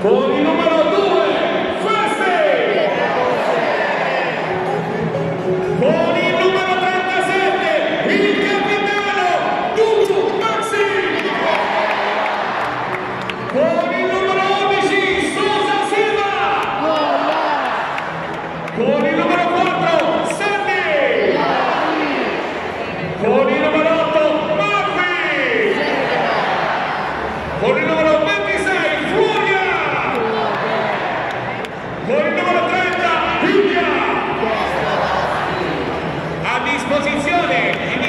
Con il numero 2, Feste! Con il numero 37, il capitano Dudu Maxi! Con il numero 11, Sosa Silva! Con il numero 4, Sandy! Con il numero 8, Murphy! Con il numero 26, Furia! Con il numero 30, Puglia! A disposizione